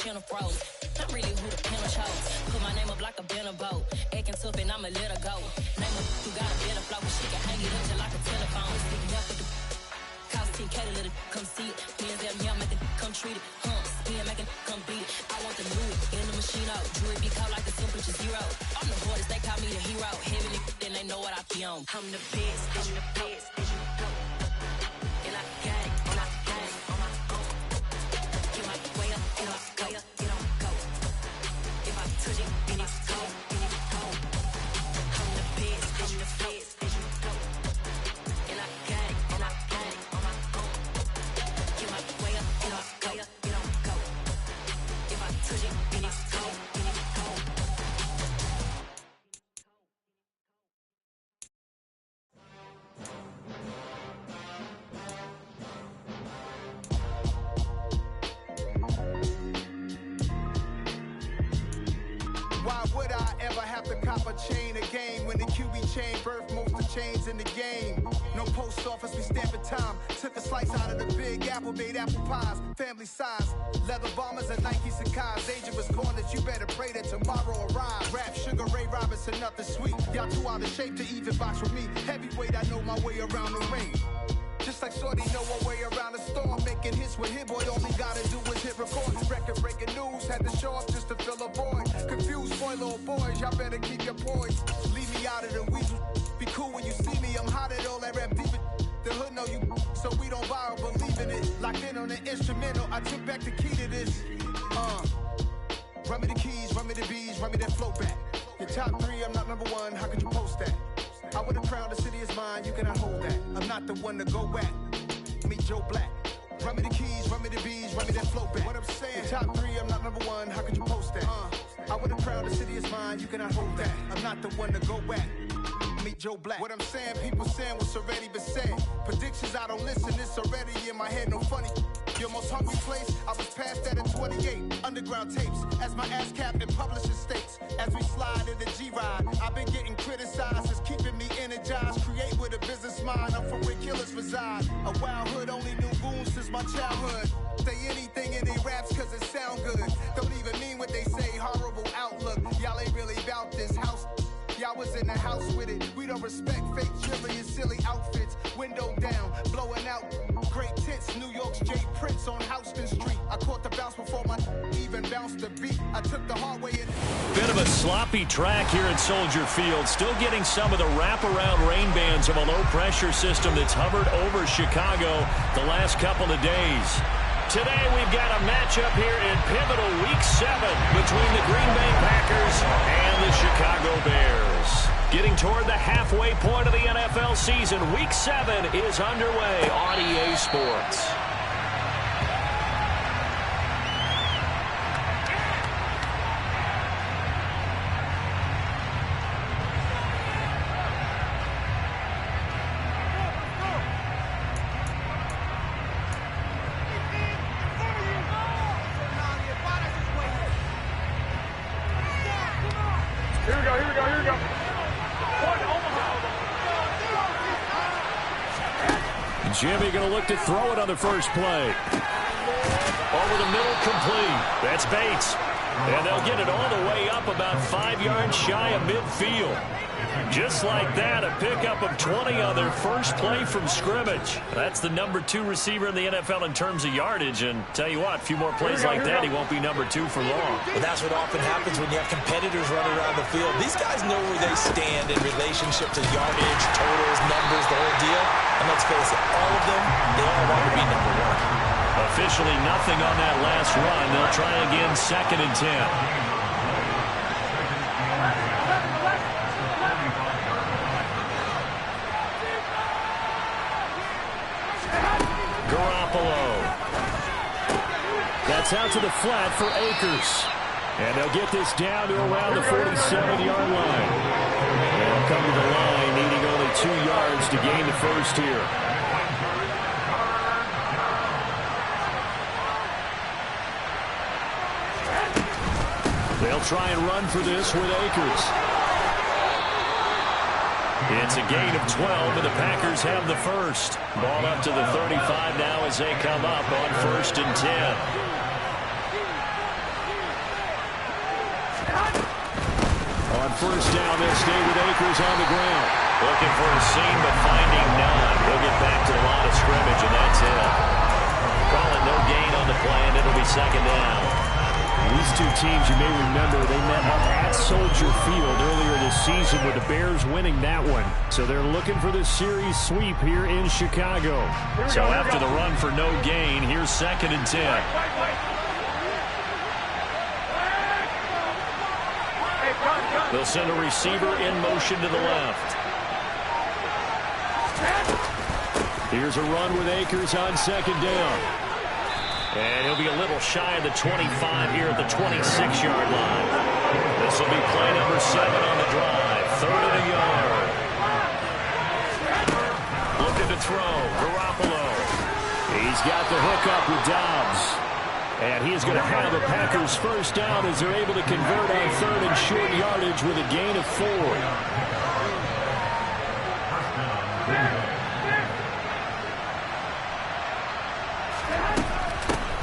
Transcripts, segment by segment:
chin froze. I'm really who the pen chose. Put my name up like a banner boat. Acting tough and I'ma let her go. Name her who got a better flow, but she can hang it up just like a telephone. Speaking up with the cost 10K to let it come see it. Me and them, yeah, make it come treat it. Spin, make it come beat it. I want the new in the machine out. Jewelry be caught like the temperature zero. I'm the hardest, they call me the hero. Heaven, then they know what I be on. I'm the best, I'm the best, as you go. And I got it, and I got it on my own. Get my way up, get on go, get on go. If I touch it, then it's cold, then it's cold. I'm the best, I'm the best, as you go. And I got it, and I got it on my own. Get my way up, get on go, get on go. If I touch it, then it's cold, then it's cold. Why would I ever have to cop a chain again when the QB chain birthed most of chains in the game? No post office, we stamping time. Took a slice out of the big apple, made apple pies, family size. Leather bombers and Nike Sakai's. Dangerous corners, you better pray that tomorrow arrives. Rap, Sugar Ray Robinson, nothing sweet. Y'all too out of shape to even box with me. Heavyweight, I know my way around the ring. Just like Shorty know her way around the storm. Making hits with Hit Boy, all he gotta do is hit record. Record-breaking news, had to show up just to fill a void. Confused boy, little boys, y'all better keep your poise. Leave me out of the weasel. Be cool when you see me, I'm hot at all that rap deep. The hood know you, so we don't borrow, believe in it. Locked in on the instrumental, I took back the key to this. Run me the keys, run me the bees, run me that flow back. Your top three, I'm not number one, how could you post that? I would have crowned the city is mine, you cannot hold that. I'm not the one to go back. Meet Joe Black. Run me the keys, run me the bees, run me that flow back. What I'm saying, top three, I'm not number one, how could you post that? I would have crowned the city is mine, you cannot hold that. I'm not the one to go back. Meet Joe Black. What I'm saying, people saying what's already been said. Predictions, I don't listen, it's already in my head, no funny. Your most hungry place, I was past that at 28. Underground tapes, as my ass capped in publishing states. As we slide in the G-Ride, I've been getting criticized, it's keeping me energized. Create with a business mind, I'm from where killers reside. A wild hood, only knew goons since my childhood. Say anything in their raps cause it sound good. Don't even mean what they say, horrible outlook. Y'all ain't really about this house. Y'all was in the house with it. We don't respect fake jewelry and silly outfits. Window down, blowing out. Great tits, New York's J. Prince on Houston Street. I caught the bounce before my even bounced the beat. I took the hard way in. Bit of a sloppy track here at Soldier Field. Still getting some of the wraparound rain bands of a low-pressure system that's hovered over Chicago the last couple of days. Today we've got a matchup here in pivotal Week 7 between the Green Bay Packers and the Chicago Bears. Getting toward the halfway point of the NFL season, Week 7 is underway on EA Sports. Jimmy going to look to throw it on the first play. Over the middle, complete. That's Bates. And they'll get it all the way up about 5 yards shy of midfield. Just like that, a pickup of 20 on their first play from scrimmage. That's the number 2 receiver in the NFL in terms of yardage. And tell you what, a few more plays like that, he won't be number 2 for long. Well, that's what often happens when you have competitors running around the field. These guys know where they stand in relationship to yardage, totals, numbers, the whole deal. And let's face it, all of them, they all want to be number 1. Officially nothing on that last run. They'll try again, 2nd and 10. That's out to the flat for Akers. And they'll get this down to around the 47-yard line. They'll come to the line, needing only 2 yards to gain the first here. They'll try and run for this with Akers. It's a gain of 12, and the Packers have the first. Ball up to the 35 now as they come up on 1st and 10. On first down, they'll stay with Akers on the ground. Looking for a seam, but finding none. He'll get back to the line of scrimmage, and that's it. Calling no gain on the play, and it'll be second down. These two teams, you may remember, they met up at Soldier Field earlier this season with the Bears winning that one. So they're looking for the series sweep here in Chicago. So after the run for no gain, here's 2nd and 10. They'll send a receiver in motion to the left. Here's a run with Akers on 2nd down. And he'll be a little shy of the 25 here at the 26-yard line. This will be play number 7 on the drive. 3rd and a yard. Looking to throw. Garoppolo. He's got the hook up with Dobbs. And he's going to have the Packers first down as they're able to convert on 3rd and short yardage with a gain of 4.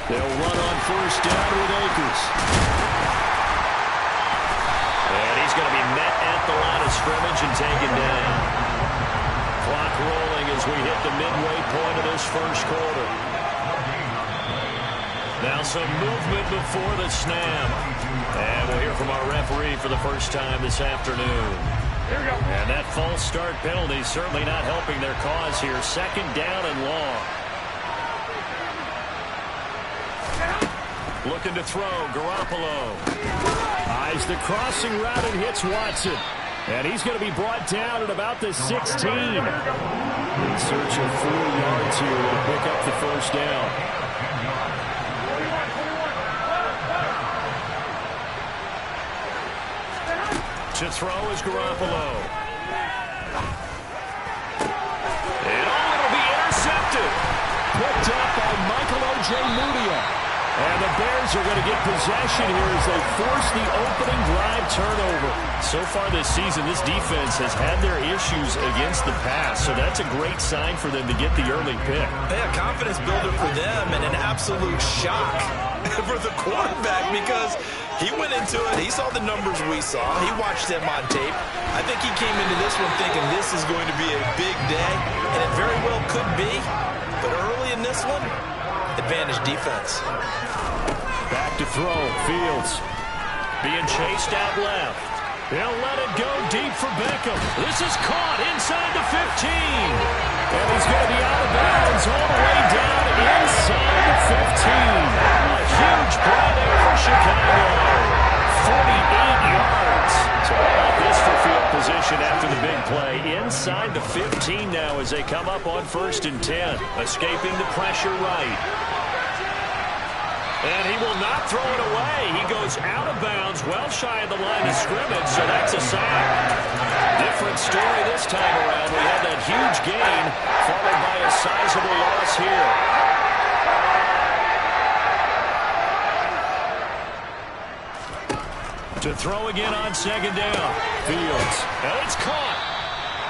They'll run on first down with Akers. And he's going to be met at the line of scrimmage and taken down. Clock rolling as we hit the midway point of this first quarter. Now some movement before the snap. And we'll hear from our referee for the first time this afternoon. Here we go. And that false start penalty certainly not helping their cause here. 2nd down and long. Looking to throw. Garoppolo. Eyes the crossing route and hits Watson. And he's going to be brought down at about the 16. In search of 4 yards here to pick up the first down. To throw is Garoppolo. And it'll be intercepted. Picked up by Michael Ojemudia. And the Bears are going to get possession here as they force the opening drive turnover. So far this season, this defense has had their issues against the pass, so that's a great sign for them to get the early pick. Yeah, confidence builder for them and an absolute shock for the quarterback because he went into it. He saw the numbers we saw. He watched them on tape. I think he came into this one thinking this is going to be a big day, and it very well could be. But early in this one, advantage defense. Back to throw. Fields. Being chased out left. They'll let it go deep for Beckham. This is caught inside the 15. And he's going to be out of bounds all the way down inside the 15. A huge play there for Chicago. 48 yards. So how about this for field position after the big play? Inside the 15 now as they come up on 1st and 10. Escaping the pressure right. And he will not throw it away. He goes out of bounds, well shy of the line of scrimmage, so that's a sack. Different story this time around. We had that huge gain, followed by a sizable loss here. To throw again on 2nd down. Fields. And it's caught.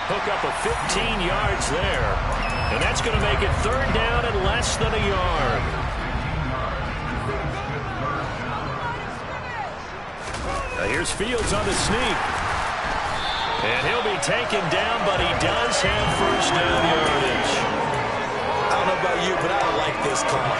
Hook up of 15 yards there. And that's going to make it 3rd down and less than a yard. Now here's Fields on the sneak. And he'll be taken down, but he does have first down yardage. I don't know about you, but I don't like this call.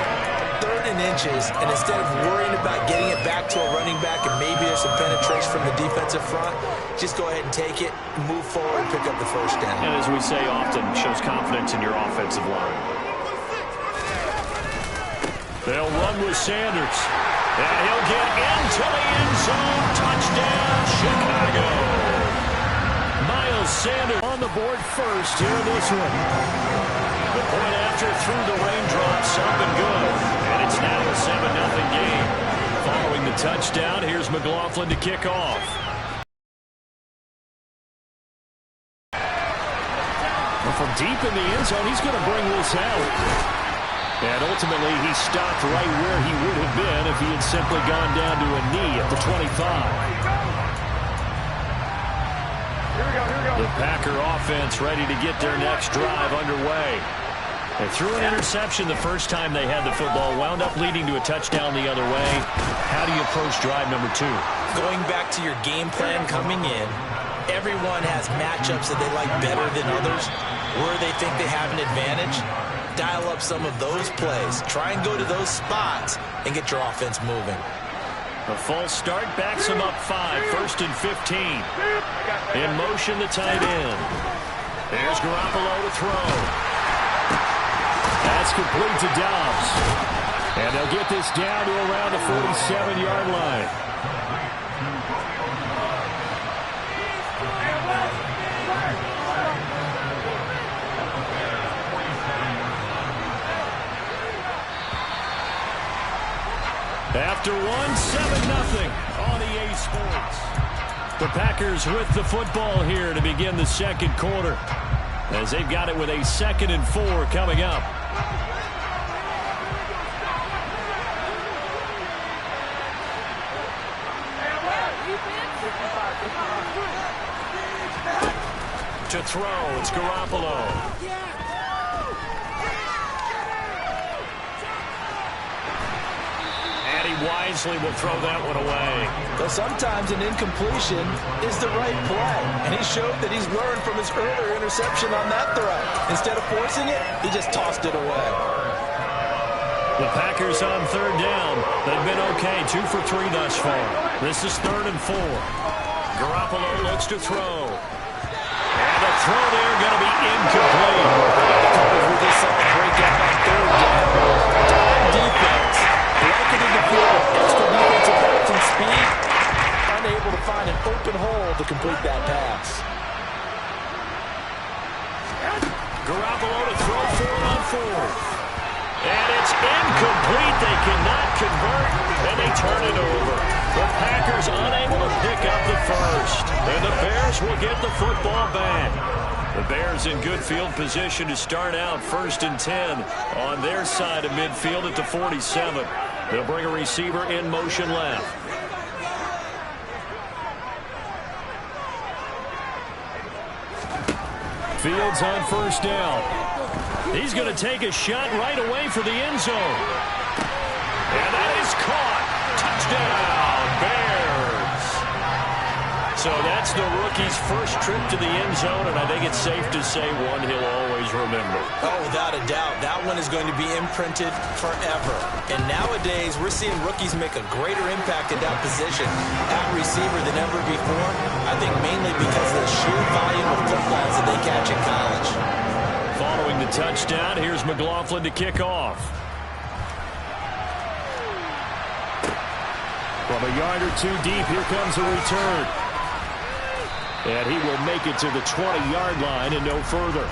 3rd and inches, and instead of worrying about getting it back to a running back and maybe there's some penetration from the defensive front, just go ahead and take it, move forward, and pick up the first down. And as we say often, shows confidence in your offensive line. They'll run with Sanders. And he'll get into the end zone. Touchdown, Chicago. Miles Sanders on the board first here in this one. The point after through the raindrops, up and good. And it's now a 7-0 game. Following the touchdown, here's McLaughlin to kick off. Well, from deep in the end zone, he's going to bring this out. And ultimately, he stopped right where he would have been if he had simply gone down to a knee at the 25. Here we go. The Packer offense ready to get their next drive underway. They threw an interception the first time they had the football, wound up leading to a touchdown the other way. How do you approach drive number 2? Going back to your game plan coming in, everyone has matchups that they like better than others, where they think they have an advantage. Dial up some of those plays. Try and go to those spots and get your offense moving. A false start backs him up 5, 1st and 15. In motion, the tight end. There's Garoppolo to throw. That's complete to Dobbs. And they'll get this down to around the 47-yard line. After 7-0 on EA Sports. The Packers with the football here to begin the second quarter, as they've got it with a 2nd and 4 coming up. To throw, it's Garoppolo. Wisely will throw that one away. But sometimes an incompletion is the right play, and he showed that he's learned from his earlier interception on that throw. Instead of forcing it, he just tossed it away. The Packers on 3rd down. They've been okay, 2 for 3 thus far. This is 3rd and 4. Garoppolo looks to throw. And the throw there going to be incomplete. We just saw a breakout on 3rd down. Time defense. Blanketed the field with extra defensive backs and speed. Unable to find an open hole to complete that pass. Garoppolo to throw 4 on 4th. And it's incomplete. They cannot convert, and they turn it over. The Packers unable to pick up the first. And the Bears will get the football back. The Bears in good field position to start out 1st and 10 on their side of midfield at the 47. They'll bring a receiver in motion left. Fields on 1st down. He's going to take a shot right away for the end zone. And that is caught. Touchdown, Bears. So that's the rookie's first trip to the end zone, and I think it's safe to say one he'll always remember. Oh, without a doubt. That one is going to be imprinted forever. And nowadays, we're seeing rookies make a greater impact at that position at receiver than ever before. I think mainly because of the sheer volume of footballs that they catch in college. Following the touchdown, here's McLaughlin to kick off. From a yard or 2 deep, here comes a return. And he will make it to the 20-yard line and no further.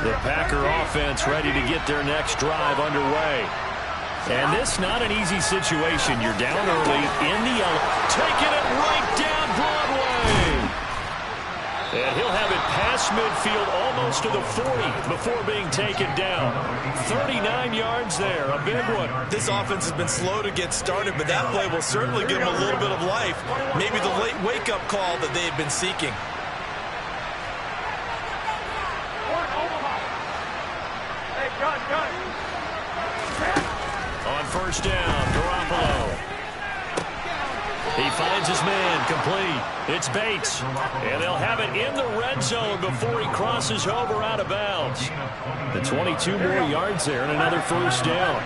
The Packer offense ready to get their next drive underway. And this not an easy situation. You're down early in the yellow. Taking it right down Broadway. And he'll have it past midfield almost to the 40 before being taken down. 39 yards there, a big one. This offense has been slow to get started, but that play will certainly give them a little bit of life. Maybe the late wake-up call that they have been seeking. On 1st down, Garoppolo. He finds his man, complete. It's Bates. And they'll have it in the red zone before he crosses over out of bounds. The 22 more yards there and another 1st down.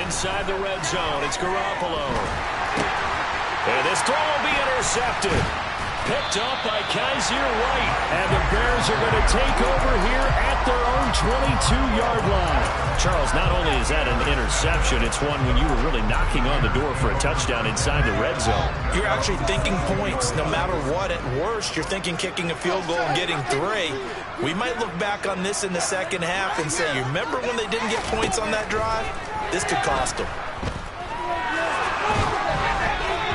Inside the red zone, it's Garoppolo. And this throw will be intercepted. Picked up by Kaiser White. And the Bears are going to take over here at their own 22-yard line. Charles, not only is that an interception, it's one when you were really knocking on the door for a touchdown inside the red zone. You're actually thinking points no matter what. At worst, you're thinking kicking a field goal and getting 3. We might look back on this in the second half and say, you remember when they didn't get points on that drive? This could cost them.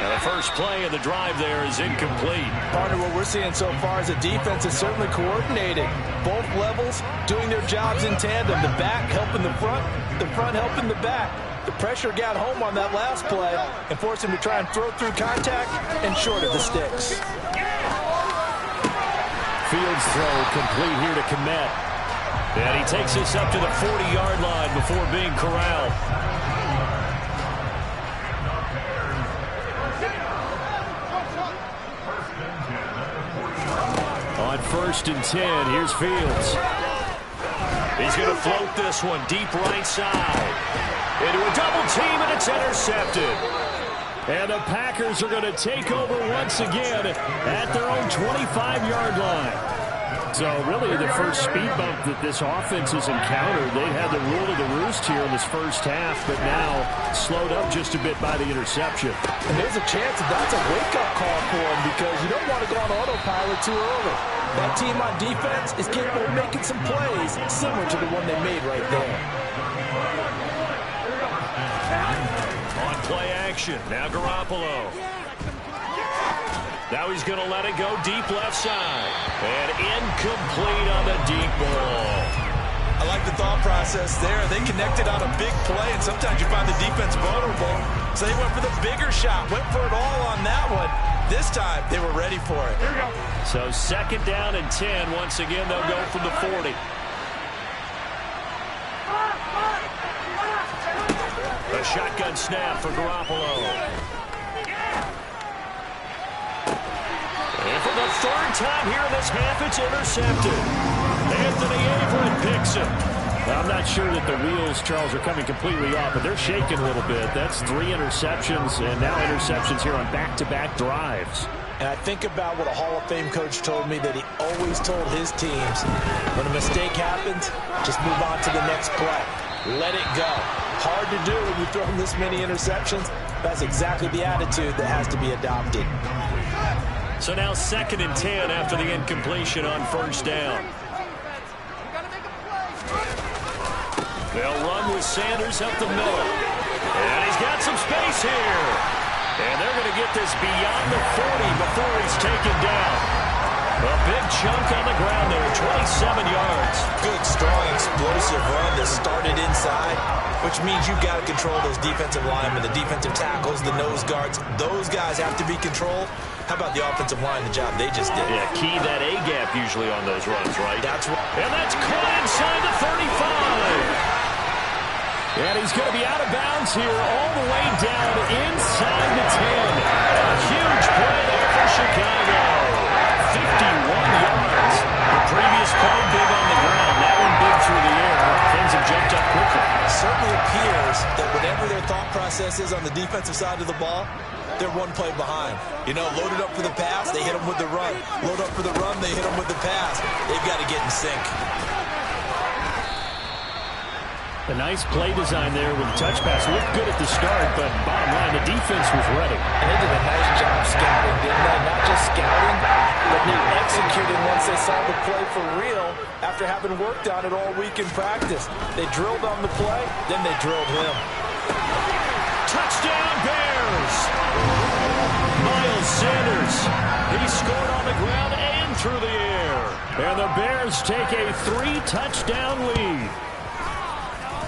Now the first play of the drive there is incomplete. Partner, what we're seeing so far as a defense is certainly coordinated. Both levels doing their jobs in tandem. The back helping the front helping the back. The pressure got home on that last play and forced him to try and throw through contact and short of the sticks. Fields throw complete here to Kmet. And he takes this up to the 40-yard line before being corralled. On 1st and 10, here's Fields. He's going to float this one deep right side. Into a double team, and it's intercepted. And the Packers are going to take over once again at their own 25-yard line. So really the first speed bump that this offense has encountered. They had the rule of the roost here in this first half, but now slowed up just a bit by the interception. And there's a chance that that's a wake-up call for them because you don't want to go on autopilot too early. That team on defense is capable of making some plays similar to the one they made right there. On play action, now Garoppolo. Now he's going to let it go deep left side. And incomplete on the deep ball. I like the thought process there. They connected on a big play, and sometimes you find the defense vulnerable. So they went for the bigger shot, went for it all on that one. This time, they were ready for it. Here we go. So 2nd down and 10. Once again, they'll go from the 40. A shotgun snap for Garoppolo. And for the 3rd time here in this half, it's intercepted. Anthony Averett picks it. I'm not sure that the wheels, Charles, are coming completely off, but they're shaking a little bit. That's 3 interceptions, and now interceptions here on back-to-back drives. And I think about what a Hall of Fame coach told me that he always told his teams, when a mistake happens, just move on to the next play. Let it go. Hard to do when you throw this many interceptions. That's exactly the attitude that has to be adopted. So now 2nd and 10 after the incompletion on 1st down. They'll run with Sanders up the middle. And he's got some space here. And they're going to get this beyond the 40 before he's taken down. A big chunk on the ground there, 27 yards. Good, strong, explosive run that started inside, which means you've got to control those defensive linemen, the defensive tackles, the nose guards. Those guys have to be controlled. How about the offensive line, the job they just did? Yeah, key that A-gap usually on those runs, right? That's right. And that's caught inside the 35. And he's going to be out of bounds here all the way down inside the 10. A huge play there for Chicago. 51 yards. The previous play big on the ground. That one big through the air. Things have jumped up quickly. It certainly appears that whatever their thought process is on the defensive side of the ball, they're one play behind. You know, loaded up for the pass, they hit them with the run. Load up for the run, they hit them with the pass. They've got to get in sync. A nice play design there with the touch pass. Looked good at the start, but bottom line, the defense was ready. And they did a nice job scouting, didn't they? Not just scouting, but they executed once they saw the play for real after having worked on it all week in practice. They drilled on the play, then they drilled him. Touchdown, Bears! Miles Sanders. He scored on the ground and through the air. And the Bears take a 3-touchdown lead.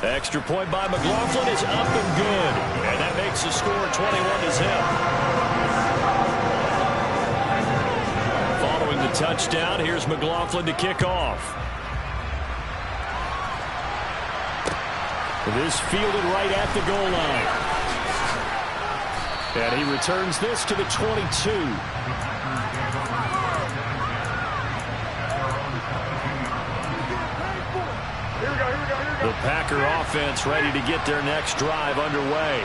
Extra point by McLaughlin is up and good. And that makes the score 21-0. Following the touchdown, here's McLaughlin to kick off. This fielded right at the goal line. And he returns this to the 22. The Packer offense ready to get their next drive underway.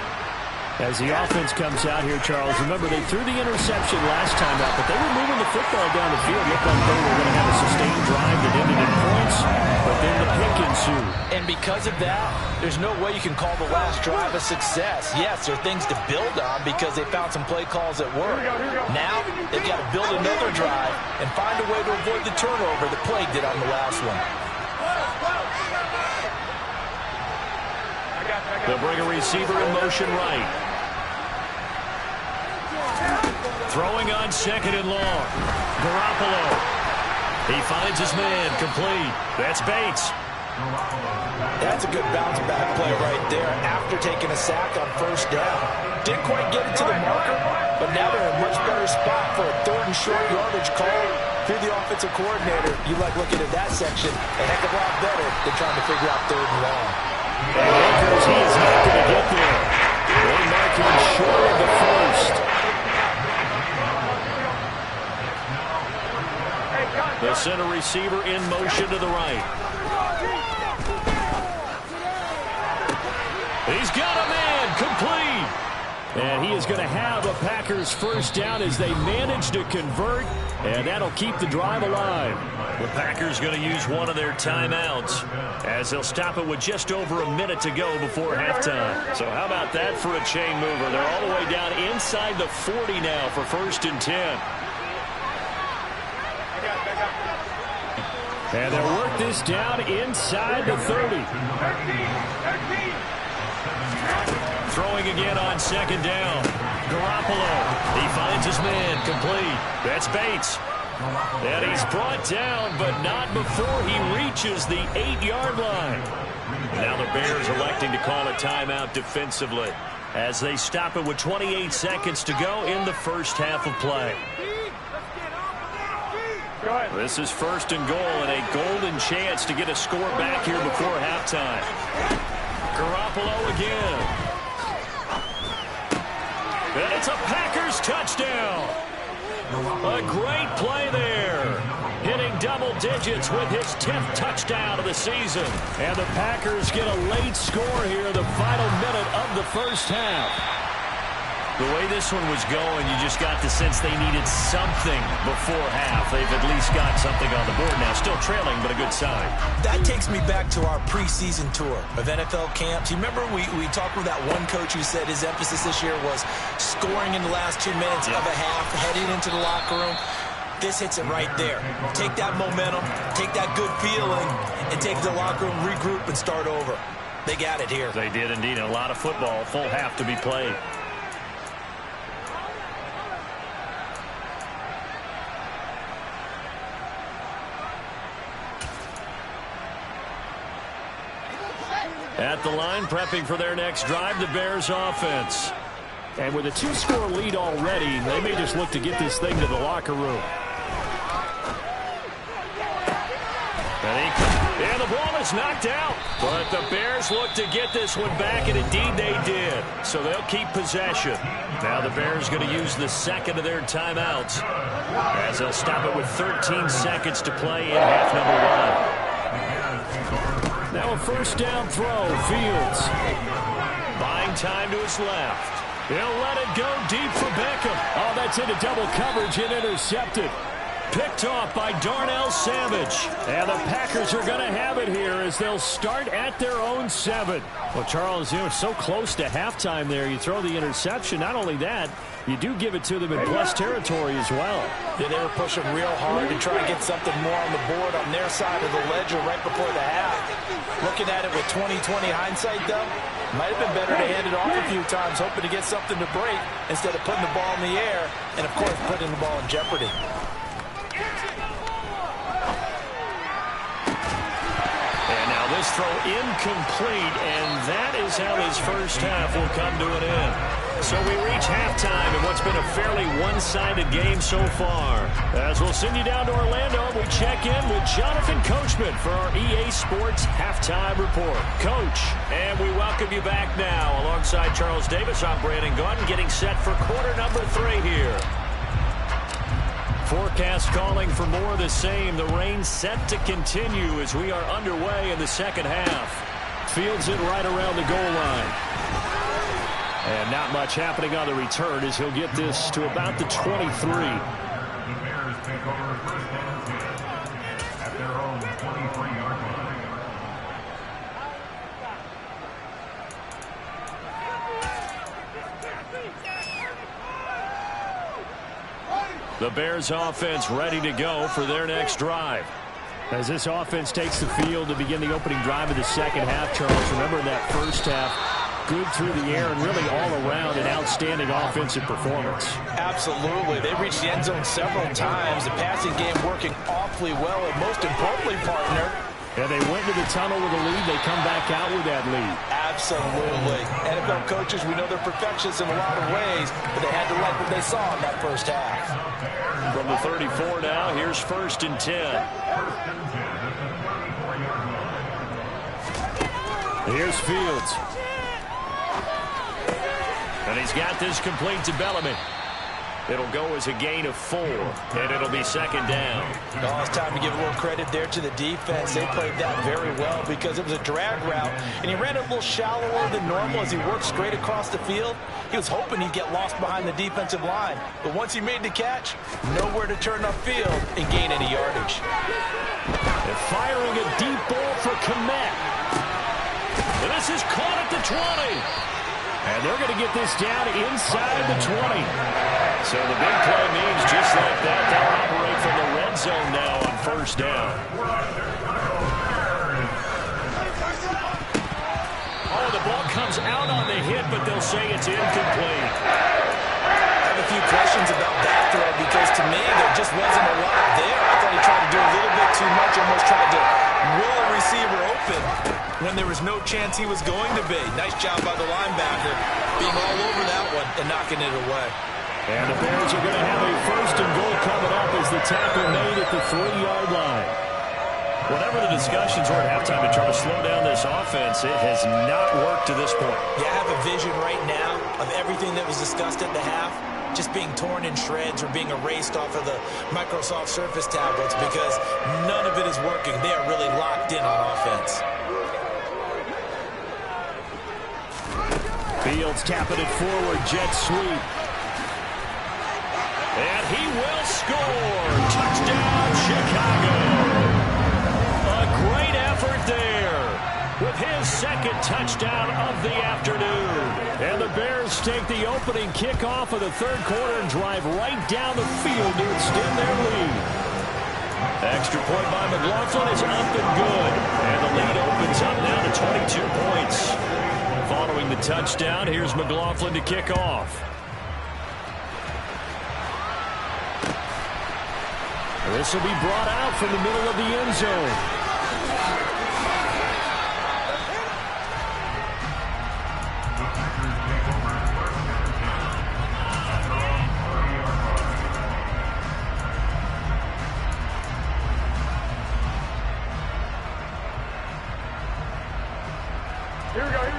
As the offense comes out here, Charles, remember they threw the interception last time out, but they were moving the football down the field. Looked like they were going to have a sustained drive that ended in points, but then the pick ensued. And because of that, there's no way you can call the last drive a success. Yes, there are things to build on because they found some play calls that work. Now, they've got to build another drive and find a way to avoid the turnover that plagued it on the last one. They'll bring a receiver in motion right. Throwing on second and long. Garoppolo. He finds his man, complete. That's Bates. That's a good bounce back play right there after taking a sack on first down. Didn't quite get it to the marker, but now they're in a much better spot for a third and short yardage call. If you're the offensive coordinator, you like looking at that section a heck of a lot better than trying to figure out third and long. Akers, he is not going to get there. They mark him short of the first. The center receiver in motion to the right. He's got a man, complete. And he is going to have a Packers first down as they manage to convert, and that'll keep the drive alive. The Packers going to use one of their timeouts as they'll stop it with just over a minute to go before halftime. So how about that for a chain mover? They're all the way down inside the 40 now for 1st and 10. And they'll work this down inside the 30. Throwing again on second down. Garoppolo. He finds his man, complete. That's Bates. And he's brought down, but not before he reaches the 8-yard line. Now the Bears electing to call a timeout defensively as they stop it with 28 seconds to go in the first half of play. This is 1st and goal and a golden chance to get a score back here before halftime. Garoppolo again. And it's a Packers touchdown. A great play there. Hitting double digits with his 10th touchdown of the season. And the Packers get a late score here in the final minute of the first half. The way this one was going, you just got the sense they needed something before half. They've at least got something on the board now. Still trailing, but a good sign. That takes me back to our preseason tour of NFL camps. You remember we talked with that one coach who said his emphasis this year was scoring in the last 2 minutes of a half, heading into the locker room. This hits it right there. Take that momentum, take that good feeling, and take the locker room, regroup, and start over. They got it here. They did indeed. A lot of football, full half to be played. At the line, prepping for their next drive, the Bears offense. And with a 2-score lead already, they may just look to get this thing to the locker room. And the ball is knocked out. But the Bears look to get this one back, and indeed they did. So they'll keep possession. Now the Bears going to use the second of their timeouts as they'll stop it with 13 seconds to play in half number 1. Now a first down throw, Fields. Buying time to his left. He'll let it go deep for Beckham. Oh, that's into double coverage and intercepted. Picked off by Darnell Savage. And the Packers are going to have it here as they'll start at their own 7. Well, Charles, you know, so close to halftime there. You throw the interception. Not only that, you do give it to them in plus territory as well. Yeah, they were pushing real hard to try and get something more on the board on their side of the ledger right before the half. Looking at it with 20/20 hindsight, though, might have been better to hand it off a few times, hoping to get something to break instead of putting the ball in the air and, of course, putting the ball in jeopardy. This throw incomplete, and that is how this first half will come to an end. So we reach halftime in what's been a fairly one-sided game so far. As we'll send you down to Orlando, we check in with Jonathan Coachman for our EA Sports Halftime Report. Coach, and we welcome you back now. Alongside Charles Davis, I'm Brandon Gaudin, getting set for quarter number 3 here. Forecast calling for more of the same. The rain set to continue as we are underway in the second half. Fields it right around the goal line. And not much happening on the return as he'll get this to about the 23. The Bears take over first down at their own 23-yard line. The Bears offense ready to go for their next drive. As this offense takes the field to begin the opening drive of the second half, Charles, remember in that first half, good through the air and really all around an outstanding offensive performance. Absolutely. They reached the end zone several times. The passing game working awfully well. And most importantly, partner, and they went to the tunnel with a lead. They come back out with that lead. Absolutely. NFL coaches, we know they're perfectionists in a lot of ways, but they had to like what they saw in that first half. From the 34 now, here's 1st and 10. Here's Fields. And he's got this complete to Bellamy. It'll go as a gain of 4, and it'll be 2nd down. Oh, it's time to give a little credit there to the defense. They played that very well because it was a drag route, and he ran it a little shallower than normal as he worked straight across the field. He was hoping he'd get lost behind the defensive line, but once he made the catch, nowhere to turn upfield and gain any yardage. They're firing a deep ball for Kmet. And this is caught at the 20. And they're going to get this down inside the 20. So the big play means just like that, they'll operate from the red zone now on 1st down. Oh, the ball comes out on the hit, but they'll say it's incomplete. I have a few questions about that throw because to me there just wasn't a lot there. I thought he tried to do a little bit too much, almost tried to will a receiver open when there was no chance he was going to be. Nice job by the linebacker being all over that one and knocking it away. And the Bears are going to have a 1st and goal coming up as the tackle made at the 3-yard line. Whatever the discussions were at halftime to try to slow down this offense, it has not worked to this point. Yeah, I have a vision right now of everything that was discussed at the half just being torn in shreds or being erased off of the Microsoft Surface tablets because none of it is working. They are really locked in on offense. Fields tapping it forward, jet sweep. And he will score. Touchdown, Chicago. A great effort there with his 2nd touchdown of the afternoon. And the Bears take the opening kickoff of the 3rd quarter and drive right down the field to extend their lead. Extra point by McLaughlin is up and good. And the lead opens up now to 22 points. Following the touchdown, here's McLaughlin to kick off. This will be brought out from the middle of the end zone.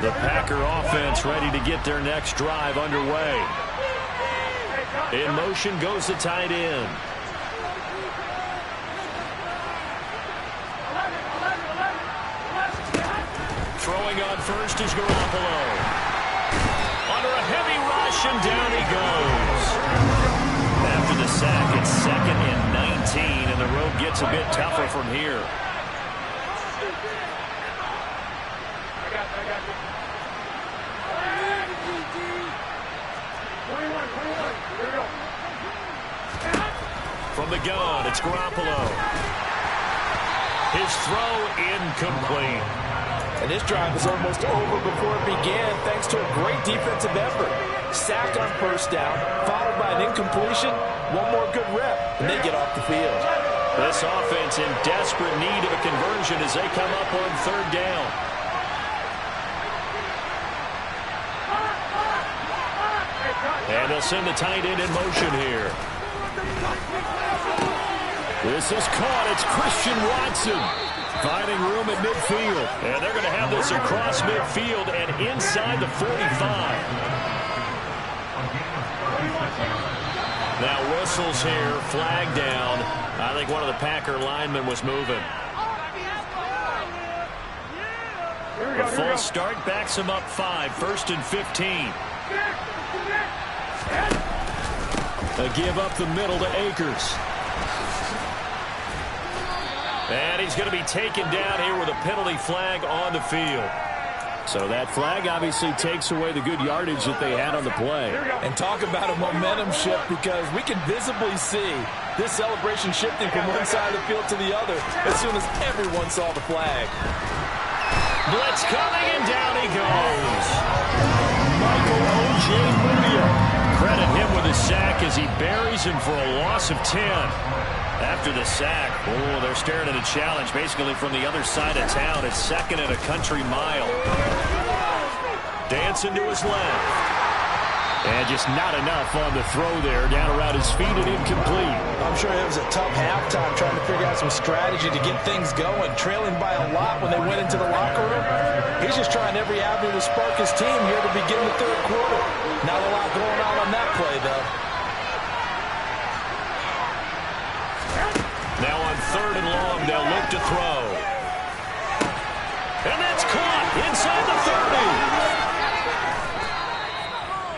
The Packer offense ready to get their next drive underway. In motion goes the tight end. Throwing on 1st is Garoppolo. Under a heavy rush, and down he goes. After the sack, it's 2nd and 19, and the road gets a bit tougher from here. From the gun, it's Garoppolo. His throw incomplete. And this drive is almost over before it began thanks to a great defensive effort. Sack on 1st down, followed by an incompletion. One more good rep, and they get off the field. This offense in desperate need of a conversion as they come up on 3rd down. And they'll send the tight end in motion here. This is caught. It's Christian Watson finding room at midfield. And they're going to have this across midfield and inside the 45. Now whistles here, flag down. I think one of the Packer linemen was moving. A full start backs him up 5, 1st and 15. A give up the middle to Akers. And he's going to be taken down here with a penalty flag on the field. So that flag obviously takes away the good yardage that they had on the play. And talk about a momentum shift because we can visibly see this celebration shifting from one side of the field to the other as soon as everyone saw the flag. Blitz coming, and down he goes. Credit him with a sack as he buries him for a loss of 10. After the sack, they're staring at a challenge basically from the other side of town. It's second and a country mile. Dancing to his left. And just not enough on the throw there. Down around his feet and incomplete. I'm sure it was a tough halftime trying to figure out some strategy to get things going. Trailing by a lot when they went into the locker room. He's just trying every avenue to spark his team here to begin the third quarter. Not a lot going on that play, though. Now on third and long, they'll look to throw. And that's caught inside the 30.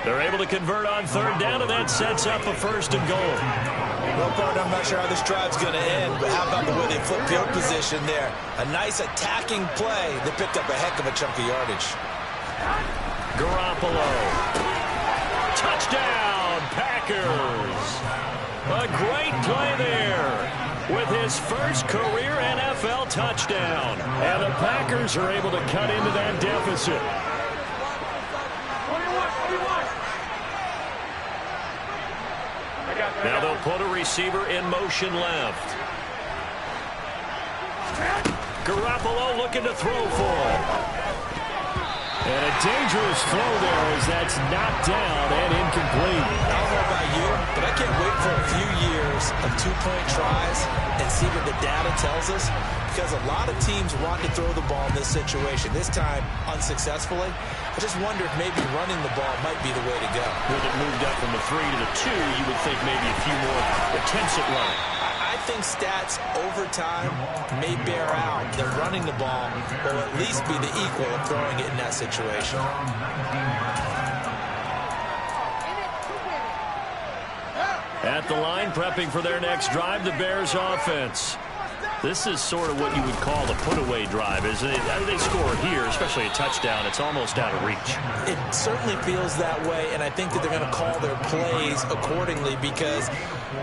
They're able to convert on third down, and that sets up a first and goal. Well, partner, I'm not sure how this drive's going to end, but how about the way they flip field position there? A nice attacking play that picked up a heck of a chunk of yardage. Garoppolo. Touchdown, Packers. A great play there with his first career NFL touchdown. And the Packers are able to cut into that deficit. Now they'll put a receiver in motion left. Garoppolo looking to throw for him. And a dangerous throw there as that's knocked down and incomplete. I don't know about you, but I can't wait for a few years of two-point tries and see what the data tells us, because a lot of teams want to throw the ball in this situation. This time, unsuccessfully. I just wonder if maybe running the ball might be the way to go. With it moved up from the 3 to the 2, you would think maybe a few more attempts at running. I think stats over time may bear out that running the ball will at least be the equal of throwing it in that situation. At the line, prepping for their next drive, the Bears offense. This is sort of what you would call the put-away drive, isn't it? They score here, especially a touchdown. It's almost out of reach. It certainly feels that way, and I think that they're going to call their plays accordingly, because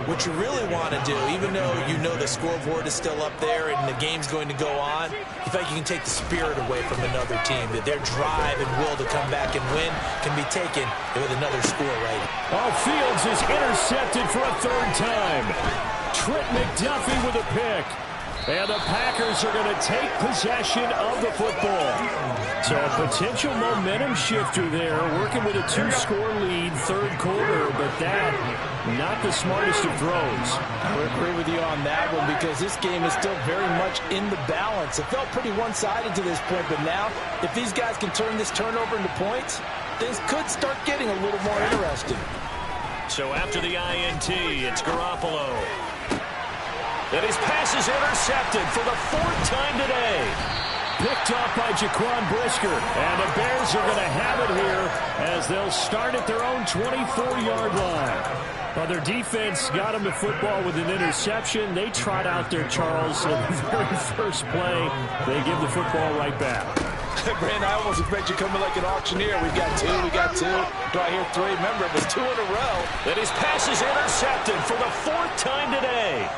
what you really want to do, even though you know the scoreboard is still up there and the game's going to go on, you feel like you can take the spirit away from another team, that their drive and will to come back and win can be taken with another score right. Fields is intercepted for a third time. Trent McDuffie with a pick. And the Packers are going to take possession of the football. So a potential momentum shifter there, working with a 2-score lead, third quarter, but that, not the smartest of throws. I would agree with you on that one, because this game is still very much in the balance. It felt pretty one-sided to this point, but now, if these guys can turn this turnover into points, things could start getting a little more interesting. So after the INT, it's Garoppolo. And his pass is intercepted for the 4th time today. Picked off by Jaquan Brisker. And the Bears are going to have it here as they'll start at their own 24-yard line. Well, their defense got them to football with an interception. They trot out there, Charles, in the very first play. They give the football right back. Brandon, I almost expect you coming like an auctioneer. We got two. Do I hear 3? Remember, it was 2 in a row. And his pass is intercepted for the 4th time today.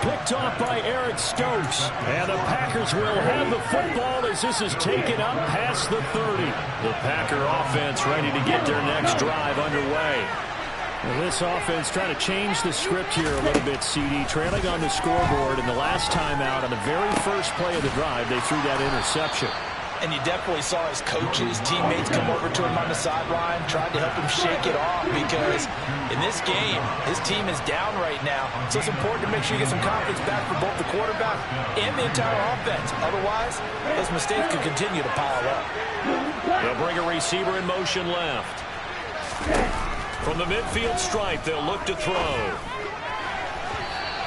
Picked off by Eric Stokes. And the Packers will have the football as this is taken up past the 30. The Packer offense ready to get their next drive underway. Well, this offense trying to change the script here a little bit, CD. Trailing on the scoreboard, and the last time out on the very first play of the drive, they threw that interception. And you definitely saw his coaches, teammates come over to him on the sideline, tried to help him shake it off, because in this game, his team is down right now. So it's important to make sure you get some confidence back for both the quarterback and the entire offense. Otherwise, those mistakes could continue to pile up. They'll bring a receiver in motion left. From the midfield stripe, they'll look to throw.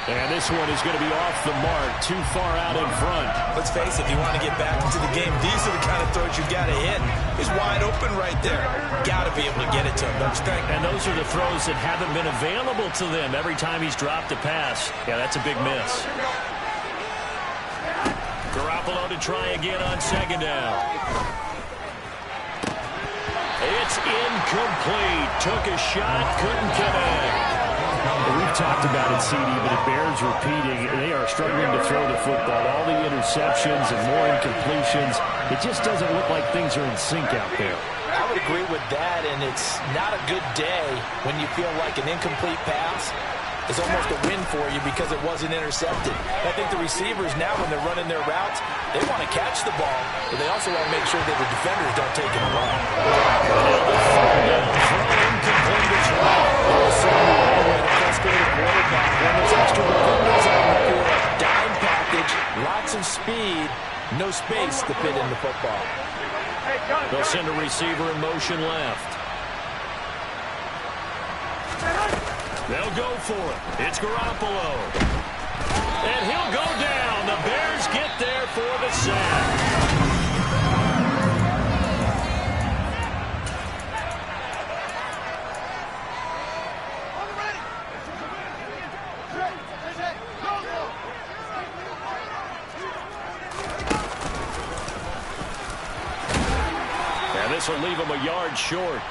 And this one is going to be off the mark, too far out in front. Let's face it, if you want to get back into the game, these are the kind of throws you got to hit. He's wide open right there. Got to be able to get it to him, don't you think? And those are the throws that haven't been available to them every time he's dropped a pass. Yeah, that's a big miss. Garoppolo to try again on second down. It's incomplete. Took a shot, couldn't connect. We've talked about it, CD, but it bears repeating. They are struggling to throw the football. All the interceptions and more incompletions. It just doesn't look like things are in sync out there. I would agree with that, and it's not a good day when you feel like an incomplete pass is almost a win for you because it wasn't intercepted. I think the receivers now, when they're running their routes, they want to catch the ball, but they also want to make sure that the defenders don't take it away. Incomplete as well. Frustrated quarterback. When there's extra defenders on the field, dime package, lots of speed, no space to fit in the football. They'll send a receiver in motion left. They'll go for it. It's Garoppolo. And he'll go down. The Bears get there for the sack. And this will leave him a yard short.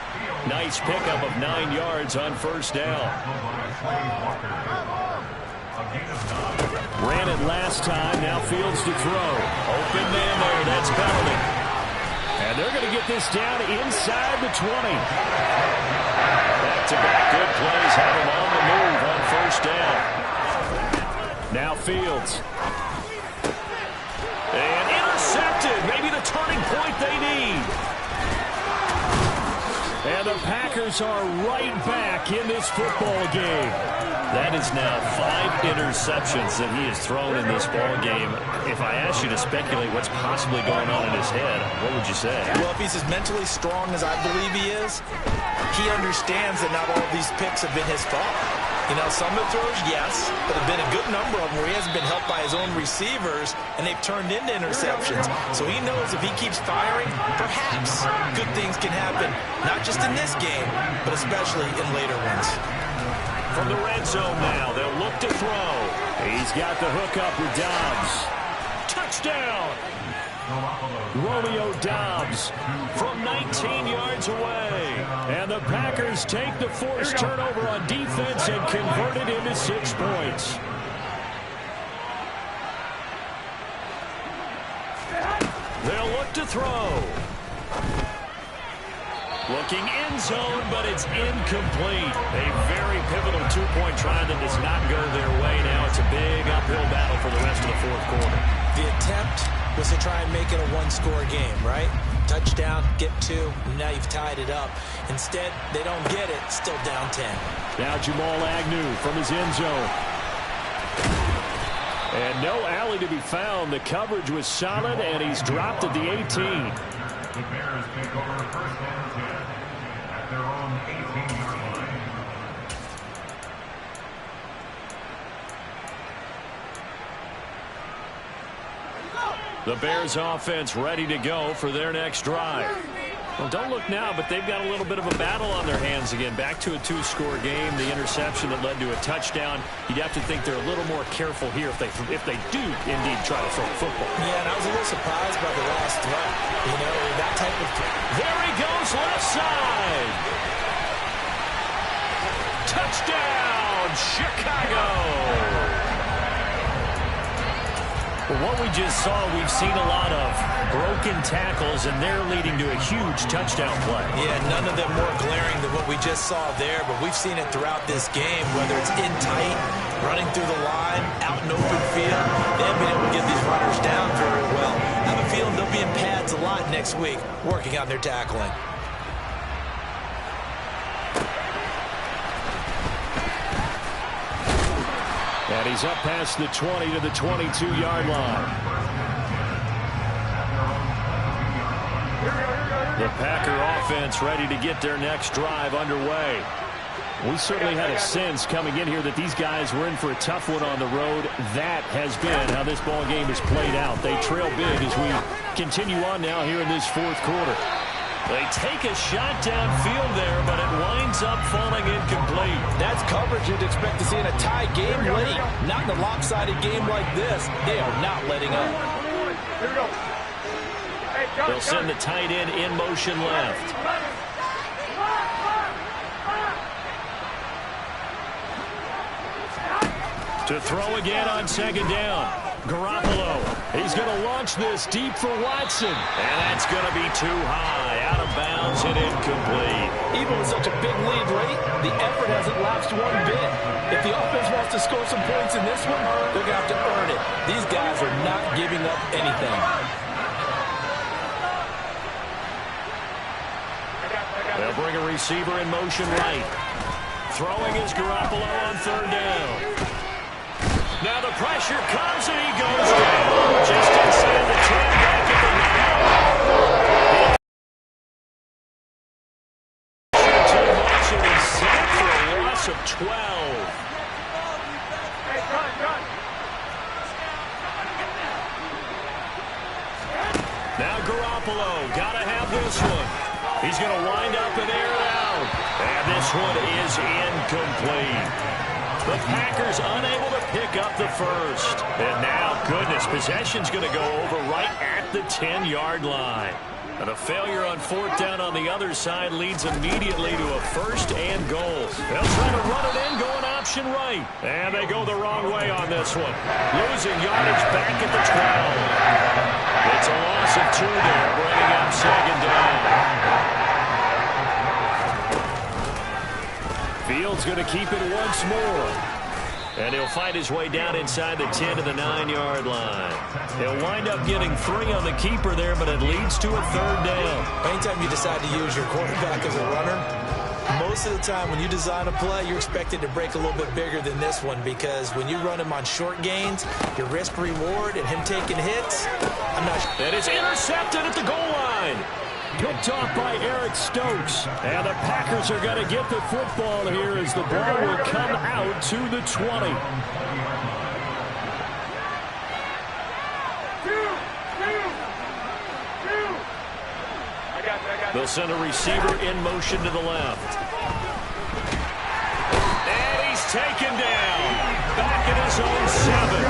Nice pickup of 9 yards on first down. Ran it last time. Now Fields to throw. Open man there. That's Bellamy. And they're going to get this down inside the 20. Back-to-back good plays have him on the move on first down. Now Fields. And intercepted. Maybe the turning point they need. And the Packers are right back in this football game. That is now 5 interceptions that he has thrown in this ball game. If I asked you to speculate what's possibly going on in his head, what would you say? Well, if he's as mentally strong as I believe he is, he understands that not all of these picks have been his fault. You know, some of the throws, yes, but have been a good number of them where he hasn't been helped by his own receivers, and they've turned into interceptions. So he knows if he keeps firing, perhaps good things can happen, not just in this game, but especially in later ones. From the red zone now, they'll look to throw. He's got the hookup with Dobbs. Touchdown! Romeo Dobbs from 19 yards away. And the Packers take the forced turnover on defense and convert it into 6 points. They'll look to throw. Looking end zone, but it's incomplete. A very pivotal 2-point try that does not go their way. Now it's a big uphill battle for the rest of the fourth quarter. The attempt was to try and make it a 1-score game, right? Touchdown, get 2, and now you've tied it up. Instead, they don't get it, still down 10. Now Jamal Agnew from his end zone. And no alley to be found. The coverage was solid, and he's dropped at the 18. The Bears take over first and 10 at their own 18-yard line. The Bears offense ready to go for their next drive. Well, don't look now, but they've got a little bit of a battle on their hands again. Back to a 2-score game. The interception that led to a touchdown. You'd have to think they're a little more careful here if they do indeed try to throw the football. Yeah, and I was a little surprised by the last throw. You know, that type of throw. There he goes, left side. Touchdown, Chicago. Well, what we just saw, we've seen a lot of broken tackles, and they're leading to a huge touchdown play. Yeah, none of them more glaring than what we just saw there, but we've seen it throughout this game, whether it's in tight, running through the line, out in open field. They haven't been able to get these runners down very well. I have a feeling they'll be in pads a lot next week, working on their tackling. And he's up past the 20 to the 22-yard line. The Packer offense ready to get their next drive underway. We certainly had a sense coming in here that these guys were in for a tough one on the road. That has been how this ball game has played out. They trail big as we continue on now here in this fourth quarter. They take a shot downfield there, but it winds up falling incomplete. That's coverage you'd expect to see in a tie game late. Not in a lopsided game like this. They are not letting up. Here we go. They'll send the tight end in motion left. To throw again on second down. Garoppolo, he's going to launch this deep for Watson. And that's going to be too high, out of bounds and incomplete. Even with such a big lead late, the effort hasn't lapsed one bit. If the offense wants to score some points in this one, they're going to have to earn it. These guys are not giving up anything. They'll bring a receiver in motion right. Throwing is Garoppolo on third down. Now the pressure comes and he goes down. Just inside the 10, back at the 9. Too much and he's set for a loss of 12. Now Garoppolo, gotta have this one. He's gonna wind up and air it out. And this one is incomplete. The Packers unable to pick up the first. And now, goodness, possession's going to go over right at the 10-yard line. And a failure on fourth down on the other side leads immediately to a first and goal. They'll try to run it in, going option right. And they go the wrong way on this one. Losing yardage back at the 12. It's a loss of 2 there, bringing up second down. Fields going to keep it once more. And he'll find his way down inside the 10 to the 9-yard line. He'll wind up getting 3 on the keeper there, but it leads to a third down. Anytime you decide to use your quarterback as a runner, most of the time when you design a play, you're expected to break a little bit bigger than this one, because when you run him on short gains, your risk-reward and him taking hits, I'm not sure. That is intercepted at the goal line. Picked off by Eric Stokes. And the Packers are going to get the football here as the ball will come out to the 20. They'll send a receiver in motion to the left. And he's taken down. Back in his own 7.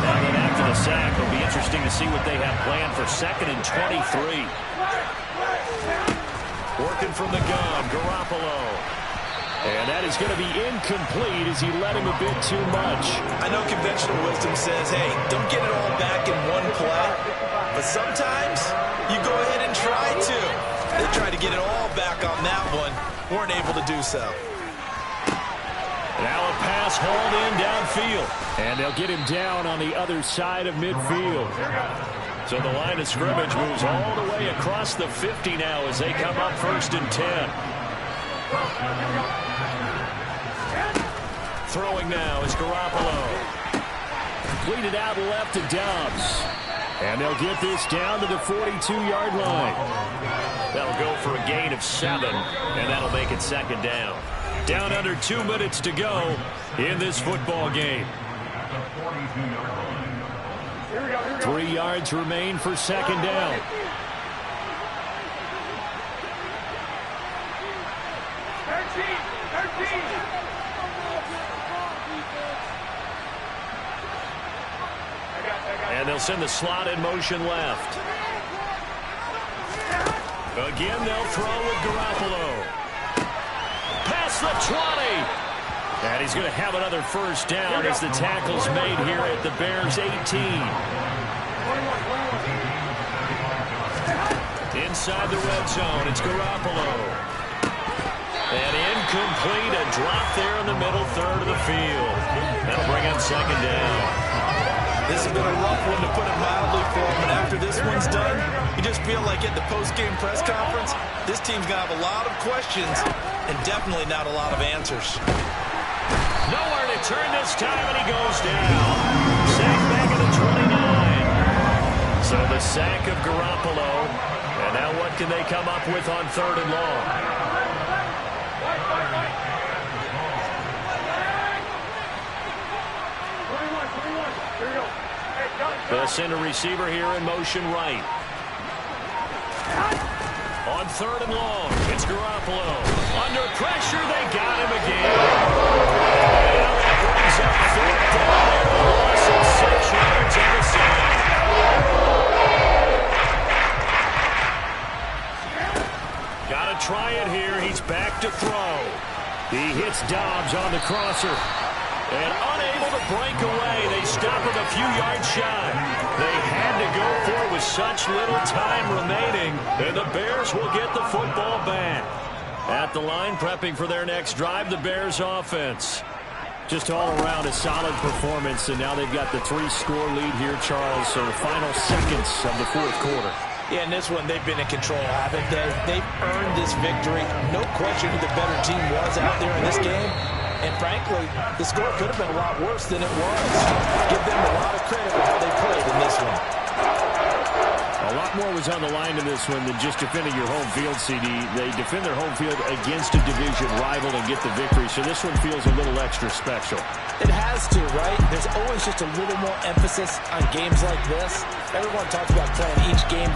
And then after the sack, it'll be interesting to see what they have planned for 2nd and 23. Working from the gun, Garoppolo. And that is going to be incomplete as he let him a bit too much. I know conventional wisdom says, hey, don't get it all back in one play. But sometimes you go ahead and try to. They tried to get it all back on that one. Weren't able to do so. Now a pass hauled in downfield. And they'll get him down on the other side of midfield. So the line of scrimmage moves all the way across the 50 now as they come up 1st and 10. Throwing now is Garoppolo. Completed out left to Dobbs. And they'll get this down to the 42-yard line. That'll go for a gain of 7, and that'll make it 2nd down. Down under 2 minutes to go in this football game. 3 yards remain for 2nd down. And they'll send the slot in motion left. Again, they'll throw with Garoppolo. Past the 20. And he's going to have another first down as the tackle's made here at the Bears' 18. Inside the red zone, it's Garoppolo. And incomplete, a drop there in the middle third of the field. That'll bring up 2nd down. This has been a rough one, to put it mildly, for him. And after this one's done, you just feel like at the post-game press conference, this team's going to have a lot of questions and definitely not a lot of answers. Nowhere to turn this time, and he goes down. Sack back at the 29. So the sack of Garoppolo. And now what can they come up with on 3rd and long? They'll send a receiver here in motion right. On 3rd and long, it's Garoppolo. Under pressure, they got him again. Now that brings up 4th down and a loss of 6 yards on the side. Got to try it here. He's back to throw. He hits Dobbs on the crosser. And unable to break away. They stop him a few yards shy. They had to go for it with such little time remaining, and the Bears will get the football back. At the line, prepping for their next drive, the Bears offense. Just all around a solid performance, and now they've got the 3-score lead here, Charles, so the final seconds of the fourth quarter. Yeah, in this one, they've been in control, haven't they? They've earned this victory. No question who the better team was out there in this game. And frankly, the score could have been a lot worse than it was. Give them a lot of credit for how they played in this one. A lot more was on the line in this one than just defending your home field, CD. They defend their home field against a division rival and get the victory, so this one feels a little extra special. It has to, right? There's always just a little more emphasis on games like this. Everyone talks about playing each game